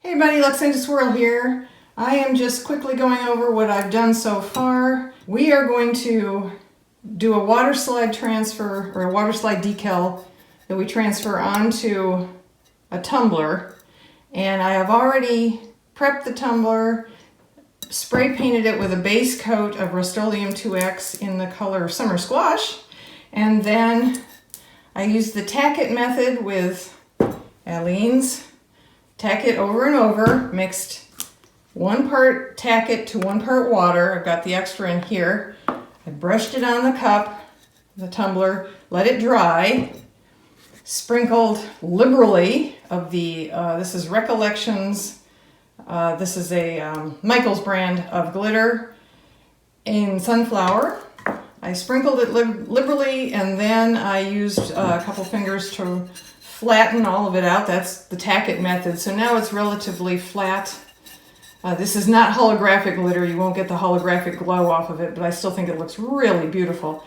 Hey buddy, Luxinda Swirl here. I am just quickly going over what I've done so far. We are going to do a water slide transfer, or a water slide decal that we transfer onto a tumbler. And I have already prepped the tumbler, spray painted it with a base coat of Rust-Oleum 2X in the color Summer Squash. And then I used the Tack-It method with Aleene's Tack-It over and over, mixed 1 part Tack-It to 1 part water. I've got the extra in here. I brushed it on the cup, the tumbler, let it dry, sprinkled liberally of the, this is Recollections, this is a Michael's brand of glitter in Sunflower. I sprinkled it liberally, and then I used a couple fingers to flatten all of it out. That's the Tack-It method. So now it's relatively flat. This is not holographic glitter. You won't get the holographic glow off of it, but I still think it looks really beautiful.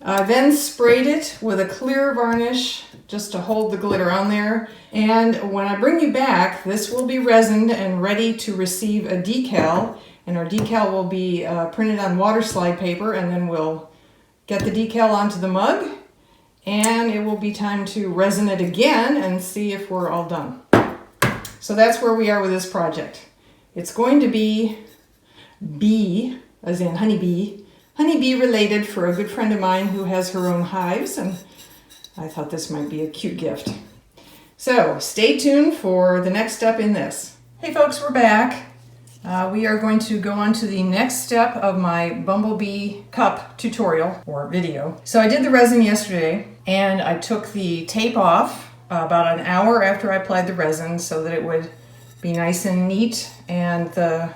Then sprayed it with a clear varnish just to hold the glitter on there. And when I bring you back, this will be resined and ready to receive a decal. And our decal will be printed on water slide paper, and then we'll get the decal onto the mug. And it will be time to resin it again and see if we're all done. So that's where we are with this project. It's going to be bee, as in honeybee related, for a good friend of mine who has her own hives, and I thought this might be a cute gift. So stay tuned for the next step in this. Hey folks, we're back. We are going to go on to the next step of my bumblebee cup tutorial or video. So I did the resin yesterday, and I took the tape off about an hour after I applied the resin so that it would be nice and neat and the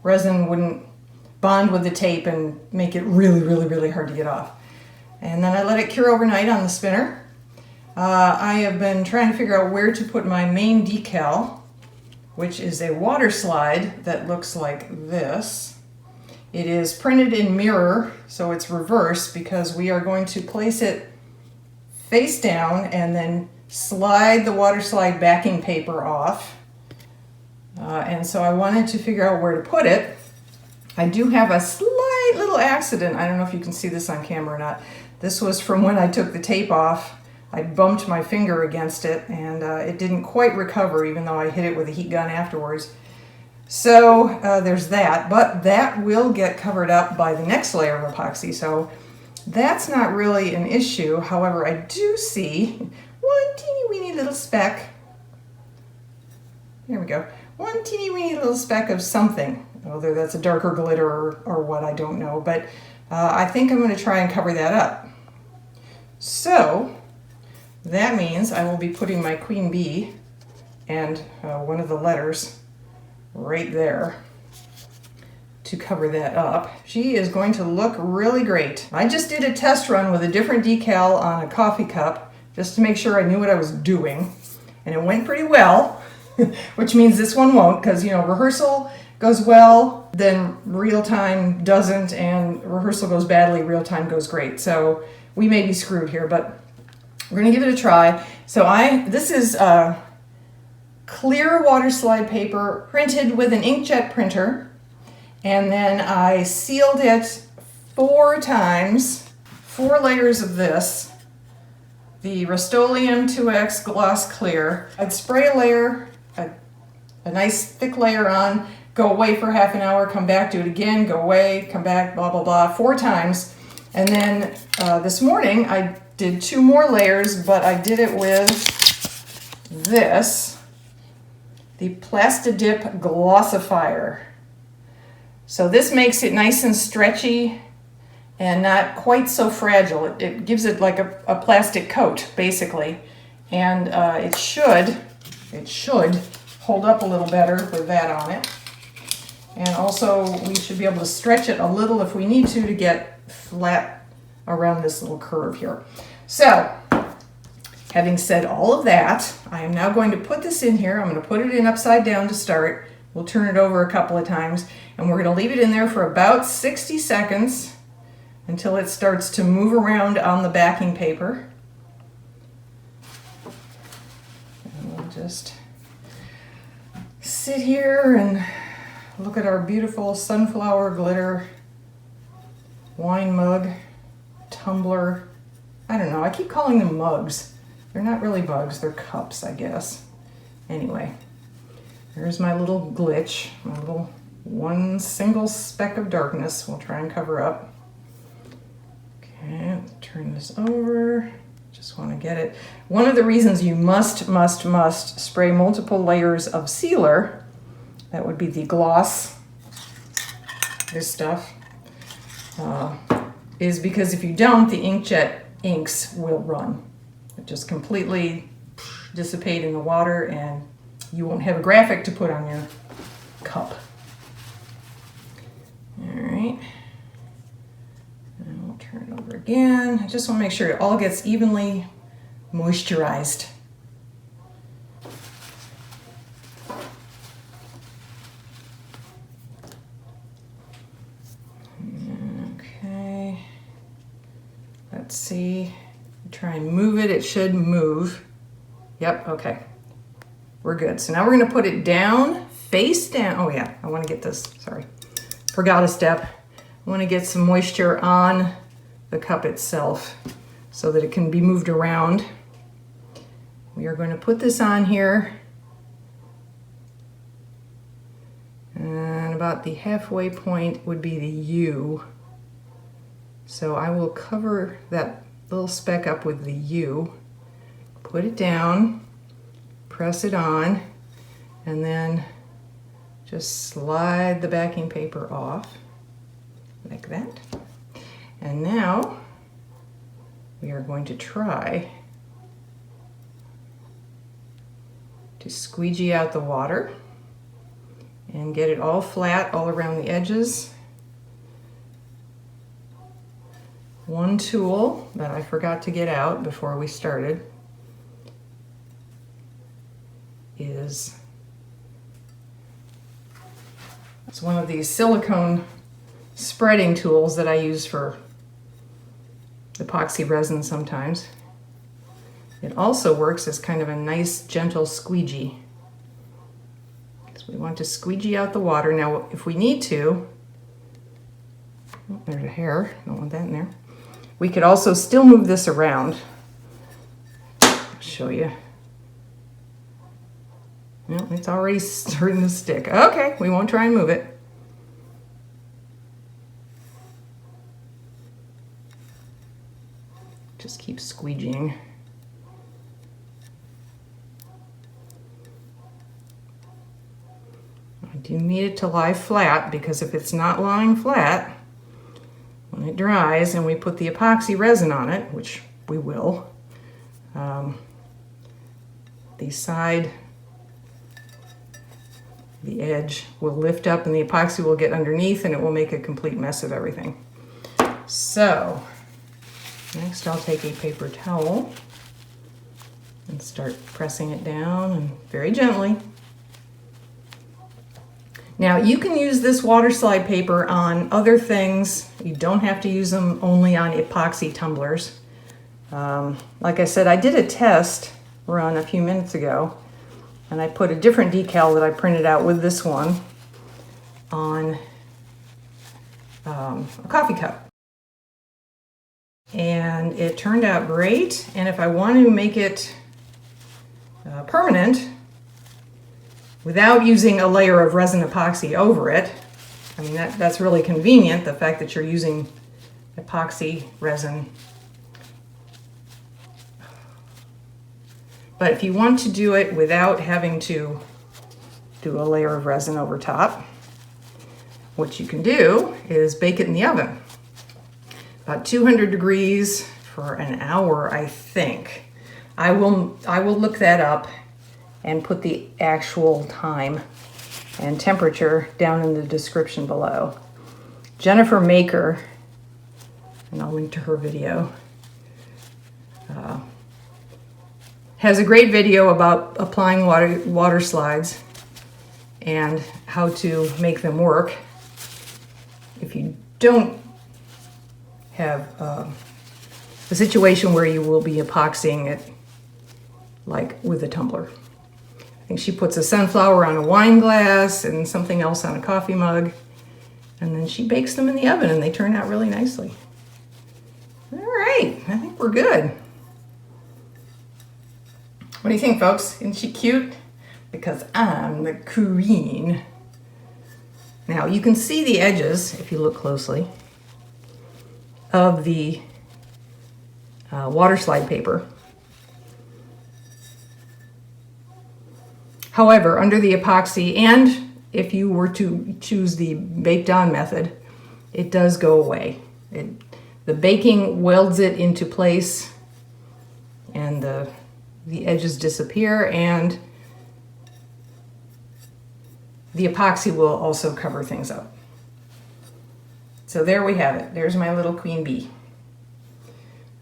resin wouldn't bond with the tape and make it really hard to get off. And then I let it cure overnight on the spinner. I have been trying to figure out where to put my main decal, which is a water slide that looks like this. It is printed in mirror, so it's reverse, because we are going to place it face down and then slide the water slide backing paper off. And so I wanted to figure out where to put it. I do have a slight little accident. I don't know if you can see this on camera or not. This was from when I took the tape off. I bumped my finger against it, and it didn't quite recover, even though I hit it with a heat gun afterwards. So there's that, but that will get covered up by the next layer of epoxy, so that's not really an issue. However, I do see one teeny weeny little speck. There we go. One teeny weeny little speck of something. Whether that's a darker glitter or what, I don't know, but I think I'm going to try and cover that up. So that means I will be putting my queen bee and one of the letters right there to cover that up. She is going to look really great. I just did a test run with a different decal on a coffee cup just to make sure I knew what I was doing, and it went pretty well, which means this one won't, because, you know, rehearsal goes well, then real time doesn't, and rehearsal goes badly, real time goes great. So we may be screwed here, but we're gonna give it a try. So this is clear water slide paper printed with an inkjet printer, and then I sealed it 4 times, 4 layers of this, the Rust-Oleum 2X gloss clear. I'd spray a layer, a nice thick layer on, go away for half an hour, come back, do it again, go away, come back, blah, blah, blah, 4 times. And then this morning I did 2 more layers, but I did it with this, the Plastidip Glossifier. So this makes it nice and stretchy and not quite so fragile. It gives it like a plastic coat, basically. And it should hold up a little better with that on it. And also we should be able to stretch it a little if we need to get flat around this little curve here. So, having said all of that, I am now going to put this in here. I'm going to put it in upside down to start. We'll turn it over a couple of times, and we're going to leave it in there for about 60 seconds until it starts to move around on the backing paper. And we'll just sit here and look at our beautiful sunflower glitter wine mug, tumbler. I don't know, I keep calling them mugs. They're not really mugs, they're cups, I guess. Anyway, there's my little glitch, my little one single speck of darkness we'll try and cover up. Okay, let's turn this over. Just want to get it. One of the reasons you must spray multiple layers of sealer, that would be the gloss, this stuff, is because if you don't, the inkjet inks will run. It just completely dissipate in the water and you won't have a graphic to put on your cup. All right. And we'll turn it over again. I just want to make sure it all gets evenly moisturized. Okay. Let's see. Try and move it. It should move. Yep, okay. We're good. So now we're going to put it down, face down. Oh yeah, I want to get this, sorry. Forgot a step. I want to get some moisture on the cup itself so that it can be moved around. We are going to put this on here. And about the halfway point would be the U. So I will cover that little speck up with the U, put it down, press it on, and then just slide the backing paper off like that. And now we are going to try to squeegee out the water and get it all flat all around the edges. One tool that I forgot to get out before we started is it's one of these silicone spreading tools that I use for epoxy resin sometimes. It also works as kind of a nice gentle squeegee. So we want to squeegee out the water. Now if we need to, oh, there's a hair, don't want that in there. We could also still move this around. I'll show you. No, it's already starting to stick. Okay, we won't try and move it. Just keep squeegeeing. I do need it to lie flat because if it's not lying flat, when it dries and we put the epoxy resin on it, which we will, the edge will lift up and the epoxy will get underneath and it will make a complete mess of everything. So next I'll take a paper towel and start pressing it down and very gently. Now you can use this water slide paper on other things. You don't have to use them only on epoxy tumblers. Like I said, I did a test run a few minutes ago and I put a different decal that I printed out with this one on a coffee cup. And it turned out great. And if I want to make it permanent, without using a layer of resin epoxy over it, I mean, that's really convenient, the fact that you're using epoxy resin. But if you want to do it without having to do a layer of resin over top, what you can do is bake it in the oven. About 200 degrees for an hour, I think. I will look that up and put the actual time and temperature down in the description below. Jennifer Maker, and I'll link to her video, has a great video about applying water slides and how to make them work if you don't have a situation where you will be epoxying it like with a tumbler. think she puts a sunflower on a wine glass and something else on a coffee mug. And then she bakes them in the oven and they turn out really nicely. All right, I think we're good. What do you think, folks? Isn't she cute? Because I'm the queen. Now you can see the edges, if you look closely, of the water slide paper. However, under the epoxy, and if you were to choose the baked on method, it does go away. The baking welds it into place and the edges disappear, and the epoxy will also cover things up. So there we have it. There's my little queen bee.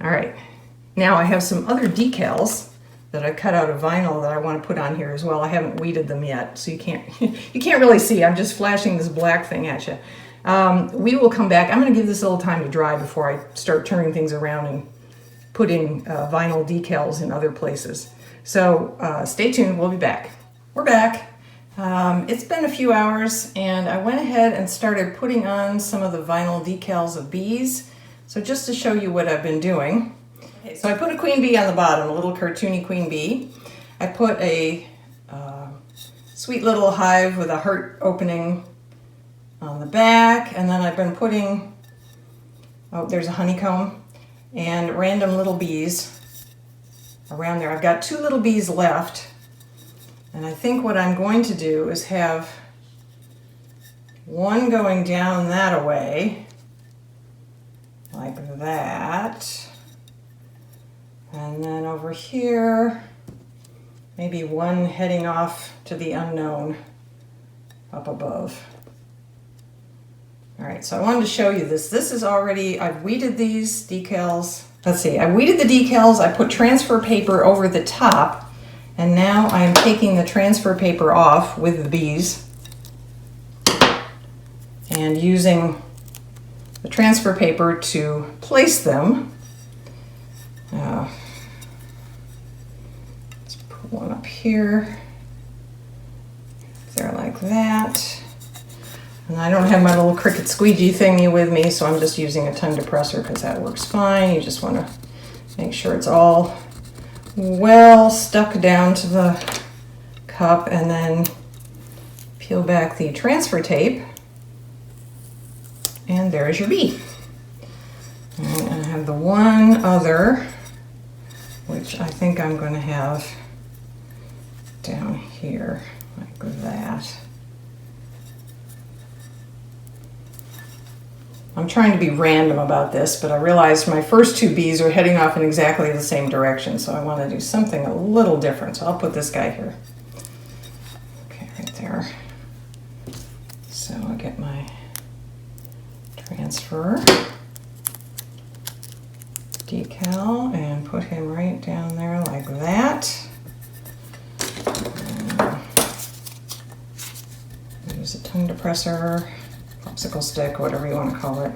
All right, now I have some other decals that I cut out of vinyl that I want to put on here as well. I haven't weeded them yet, so you can't really see. I'm just flashing this black thing at you. We will come back. I'm going to give this a little time to dry before I start turning things around and putting vinyl decals in other places. So stay tuned. We'll be back. We're back. It's been a few hours, and I went ahead and started putting on some of the vinyl decals of bees. So just to show you what I've been doing. Okay, so I put a queen bee on the bottom, a little cartoony queen bee. I put a sweet little hive with a heart opening on the back, and then I've been putting, oh, there's a honeycomb, and random little bees around there. I've got 2 little bees left, and I think what I'm going to do is have one going down that way, like that, and then over here, maybe one heading off to the unknown up above. All right, so I wanted to show you this. This is already, I've weeded these decals. Let's see, I weeded the decals, I put transfer paper over the top, and now I'm taking the transfer paper off with the bees and using the transfer paper to place them. Let's put one up here, there like that. And I don't have my little Cricut squeegee thingy with me, so I'm just using a tongue depressor because that works fine. You just want to make sure it's all well stuck down to the cup, and then peel back the transfer tape, and there's your bee. And I have the one other, which I think I'm going to have down here like that. I'm trying to be random about this, but I realized my first 2 bees are heading off in exactly the same direction, so I want to do something a little different. So I'll put this guy here. Okay, right there. So I'll get my transfer decal and put him right down there like that. Use a tongue depressor, popsicle stick, whatever you want to call it.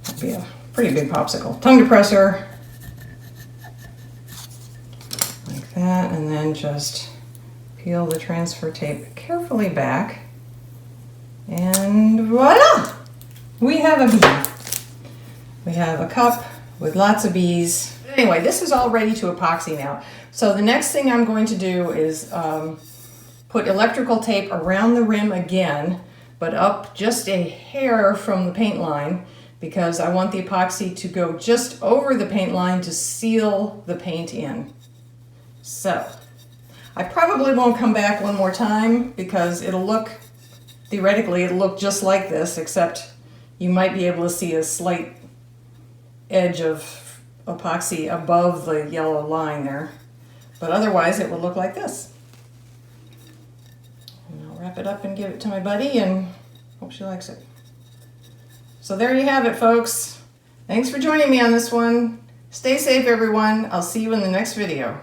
That'd be a pretty big popsicle. Tongue depressor, like that, and then just peel the transfer tape carefully back, and voila! We have a bee. We have a cup with lots of bees. Anyway, this is all ready to epoxy now. So the next thing I'm going to do is put electrical tape around the rim again, but up just a hair from the paint line, because I want the epoxy to go just over the paint line to seal the paint in. So I probably won't come back one more time because it'll look, theoretically, it'll look just like this, except you might be able to see a slight edge of epoxy above the yellow line there. But otherwise it will look like this. And I'll wrap it up and give it to my buddy and hope she likes it. So there you have it, folks. Thanks for joining me on this one. Stay safe, everyone. I'll see you in the next video.